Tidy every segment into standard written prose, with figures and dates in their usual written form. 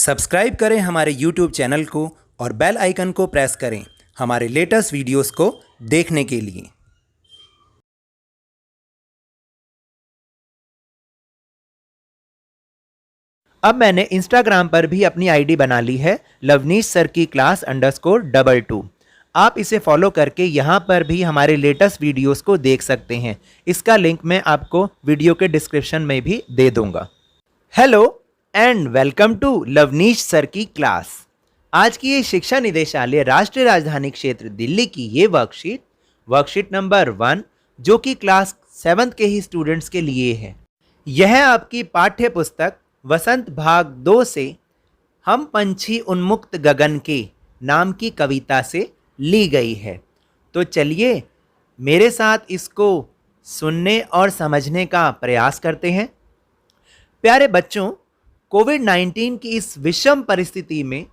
Subscribe करें हमारे YouTube channel को और बेल आइकन को प्रेस करें हमारे लेटेस्ट वीडियोस को देखने के लिए। अब मैंने इंस्टाग्राम पर भी अपनी आईडी बना ली है, लवनीश सर की क्लास _22। आप इसे फॉलो करके यहाँ पर भी हमारे लेटेस्ट वीडियोस को देख सकते हैं। इसका लिंक मैं आपको वीडियो के डिस्क्रिप्शन में भी दे दूंगा। Hello and welcome to Lavneesh sir की क्लास। आज की ये शिक्षा निदेशालय राष्ट्रीय राजधानी क्षेत्र दिल्ली की ये वर्कशीट नंबर 1 जो कि क्लास 7th के ही स्टूडेंट्स के लिए है। यह आपकी पाठ्य पुस्तक वसंत भाग 2 से हम पंछी उन्मुक्त गगन के नाम की कविता से ली गई है। तो चलिए मेरे साथ इसको सुनने और समझने का प्रयास करते हैं। प्यारे बच्चों, कोविड-19 की इस विषम परिस्थिति में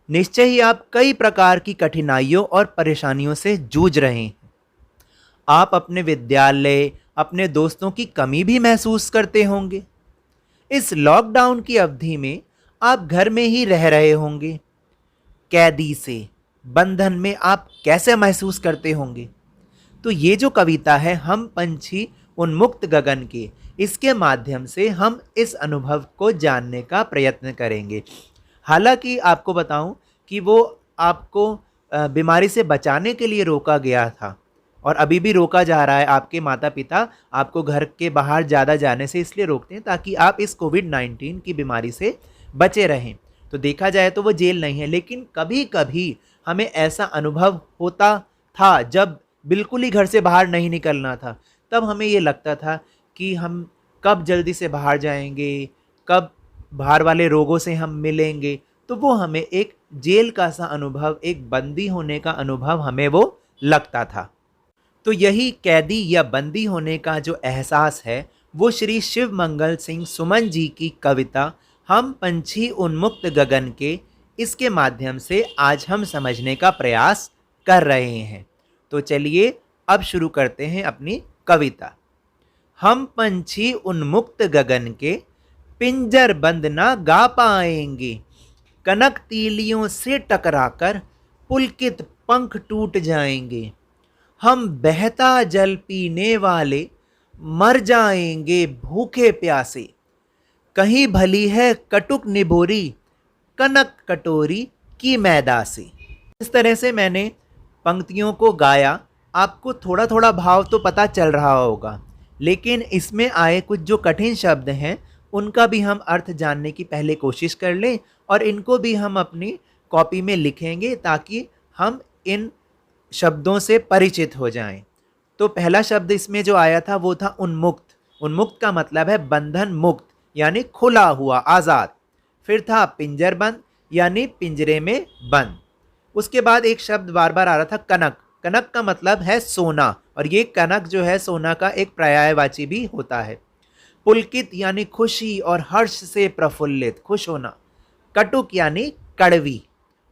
निश्चय ही आप कई प्रकार की कठिनाइयों और परेशानियों से जूझ रहे हैं। आप अपने विद्यालय, अपने दोस्तों की कमी भी महसूस करते होंगे। इस लॉकडाउन की अवधि में आप घर में ही रह रहे होंगे। कैदी से बंधन में आप कैसे महसूस करते होंगे। तो ये जो कविता है हम पंछी उन्मुक्त गगन के, इसके माध्यम से हम इस अनुभव को जानने का प्रयत्न करेंगे। हालांकि आपको बताऊं कि वो आपको बीमारी से बचाने के लिए रोका गया था और अभी भी रोका जा रहा है। आपके माता पिता आपको घर के बाहर ज़्यादा जाने से इसलिए रोकते हैं ताकि आप इस कोविड-19 की बीमारी से बचे रहें। तो देखा जाए तो वो जेल नहीं है, लेकिन कभी कभी हमें ऐसा अनुभव होता था जब बिल्कुल ही घर से बाहर नहीं निकलना था। तब हमें ये लगता था कि हम कब जल्दी से बाहर जाएंगे, कब बाहर वाले रोगों से हम मिलेंगे। तो वो हमें एक जेल का सा अनुभव, एक बंदी होने का अनुभव हमें वो लगता था। तो यही कैदी या बंदी होने का जो एहसास है वो श्री शिव मंगल सिंह सुमन जी की कविता हम पंछी उन्मुक्त गगन के, इसके माध्यम से आज हम समझने का प्रयास कर रहे हैं। तो चलिए अब शुरू करते हैं अपनी कविता। हम पंछी उन्मुक्त गगन के, पिंजर बंद ना गा पाएंगे। कनक तीलियों से टकराकर पुलकित पंख टूट जाएंगे। हम बहता जल पीने वाले मर जाएंगे भूखे प्यासे। कहीं भली है कटुक निबोरी कनक कटोरी की मैदा से। इस तरह से मैंने पंक्तियों को गाया। आपको थोड़ा थोड़ा भाव तो पता चल रहा होगा, लेकिन इसमें आए कुछ जो कठिन शब्द हैं उनका भी हम अर्थ जानने की पहले कोशिश कर लें और इनको भी हम अपनी कॉपी में लिखेंगे ताकि हम इन शब्दों से परिचित हो जाएं। तो पहला शब्द इसमें जो आया था वो था उन्मुक्त। उन्मुक्त का मतलब है बंधन मुक्त, यानी खुला हुआ, आज़ाद। फिर था पिंजर बंद, यानी पिंजरे में बंद। उसके बाद एक शब्द बार बार आ रहा था कनक। कनक का मतलब है सोना, और ये कनक जो है सोना का एक पर्यायवाची भी होता है। पुलकित यानी खुशी और हर्ष से प्रफुल्लित, खुश होना। कटुक यानी कड़वी,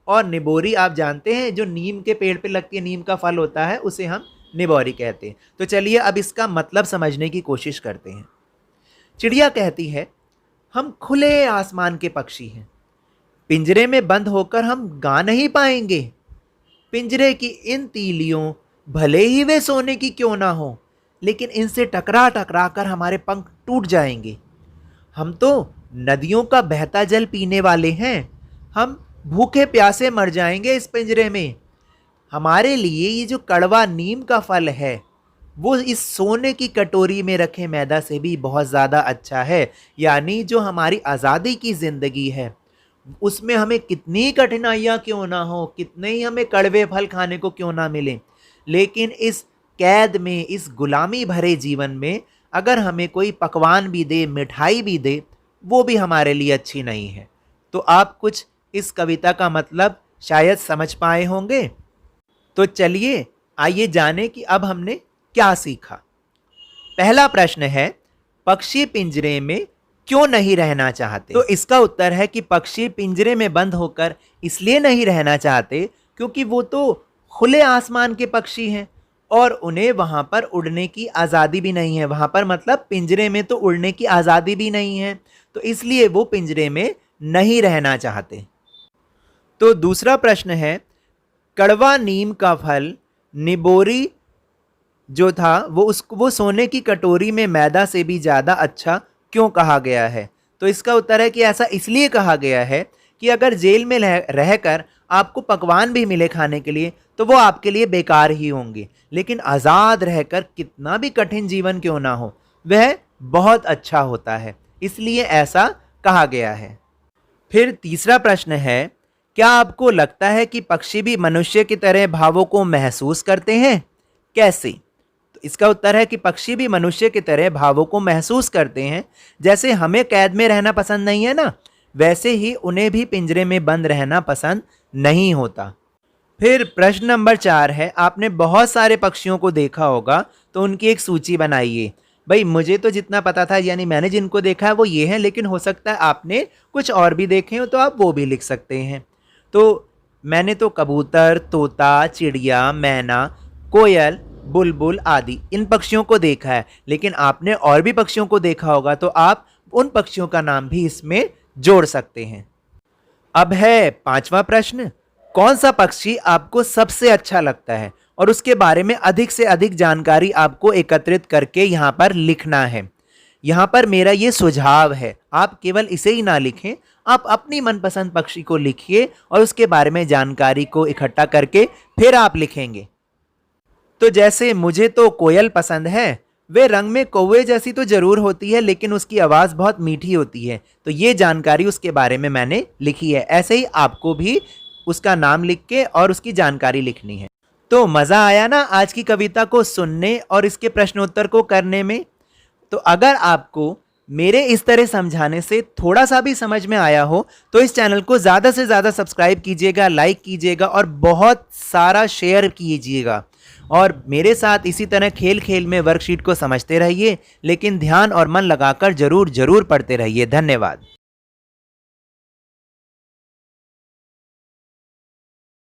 और निबोरी आप जानते हैं जो नीम के पेड़ पे लगती है, नीम का फल होता है, उसे हम निबोरी कहते हैं। तो चलिए अब इसका मतलब समझने की कोशिश करते हैं। चिड़िया कहती है हम खुले आसमान के पक्षी हैं, पिंजरे में बंद होकर हम गा नहीं पाएंगे। पिंजरे की इन तीलियों भले ही वे सोने की क्यों ना हो, लेकिन इनसे टकरा टकरा कर हमारे पंख टूट जाएंगे। हम तो नदियों का बहता जल पीने वाले हैं, हम भूखे प्यासे मर जाएंगे इस पिंजरे में। हमारे लिए ये जो कड़वा नीम का फल है वो इस सोने की कटोरी में रखे मैदा से भी बहुत ज़्यादा अच्छा है। यानी जो हमारी आज़ादी की ज़िंदगी है उसमें हमें कितनी कठिनाइयाँ क्यों ना हो, कितने ही हमें कड़वे फल खाने को क्यों ना मिले, लेकिन इस कैद में, इस गुलामी भरे जीवन में अगर हमें कोई पकवान भी दे, मिठाई भी दे, वो भी हमारे लिए अच्छी नहीं है। तो आप कुछ इस कविता का मतलब शायद समझ पाए होंगे। तो चलिए आइए जाने कि अब हमने क्या सीखा। पहला प्रश्न है, पक्षी पिंजरे में क्यों नहीं रहना चाहते? तो इसका उत्तर है कि पक्षी पिंजरे में बंद होकर इसलिए नहीं रहना चाहते क्योंकि वो तो खुले आसमान के पक्षी हैं और उन्हें वहाँ पर उड़ने की आज़ादी भी नहीं है। वहाँ पर मतलब पिंजरे में तो उड़ने की आज़ादी भी नहीं है, तो इसलिए वो पिंजरे में नहीं रहना चाहते। तो दूसरा प्रश्न है, कड़वा नीम का फल निबोरी जो था वो सोने की कटोरी में मैदा से भी ज़्यादा अच्छा क्यों कहा गया है? तो इसका उत्तर है कि ऐसा इसलिए कहा गया है कि अगर जेल में रहकर आपको पकवान भी मिले खाने के लिए तो वो आपके लिए बेकार ही होंगे, लेकिन आज़ाद रहकर कितना भी कठिन जीवन क्यों ना हो वह बहुत अच्छा होता है, इसलिए ऐसा कहा गया है। फिर तीसरा प्रश्न है, क्या आपको लगता है कि पक्षी भी मनुष्य की तरह भावों को महसूस करते हैं? कैसे? तो इसका उत्तर है कि पक्षी भी मनुष्य की तरह भावों को महसूस करते हैं। जैसे हमें कैद में रहना पसंद नहीं है ना, वैसे ही उन्हें भी पिंजरे में बंद रहना पसंद नहीं होता। फिर प्रश्न नंबर 4 है, आपने बहुत सारे पक्षियों को देखा होगा तो उनकी एक सूची बनाइए। भाई मुझे तो जितना पता था यानी मैंने जिनको देखा है वो ये है, लेकिन हो सकता है आपने कुछ और भी देखे हो तो आप वो भी लिख सकते हैं। तो मैंने तो कबूतर, तोता, चिड़िया, मैना, कोयल, बुलबुल आदि इन पक्षियों को देखा है, लेकिन आपने और भी पक्षियों को देखा होगा तो आप उन पक्षियों का नाम भी इसमें जोड़ सकते हैं। अब है 5वां प्रश्न, कौन सा पक्षी आपको सबसे अच्छा लगता है और उसके बारे में अधिक से अधिक जानकारी आपको एकत्रित करके यहाँ पर लिखना है। यहाँ पर मेरा ये सुझाव है, आप केवल इसे ही ना लिखें, आप अपनी मनपसंद पक्षी को लिखिए और उसके बारे में जानकारी को इकट्ठा करके फिर आप लिखेंगे। तो जैसे मुझे तो कोयल पसंद है, वे रंग में कौवे जैसी तो जरूर होती है लेकिन उसकी आवाज़ बहुत मीठी होती है, तो ये जानकारी उसके बारे में मैंने लिखी है। ऐसे ही आपको भी उसका नाम लिख के और उसकी जानकारी लिखनी है। तो मज़ा आया ना आज की कविता को सुनने और इसके प्रश्नोत्तर को करने में? तो अगर आपको मेरे इस तरह समझाने से थोड़ा सा भी समझ में आया हो तो इस चैनल को ज़्यादा से ज़्यादा सब्सक्राइब कीजिएगा, लाइक कीजिएगा और बहुत सारा शेयर कीजिएगा। और मेरे साथ इसी तरह खेल खेल में वर्कशीट को समझते रहिए, लेकिन ध्यान और मन लगाकर जरूर पढ़ते रहिए। धन्यवाद।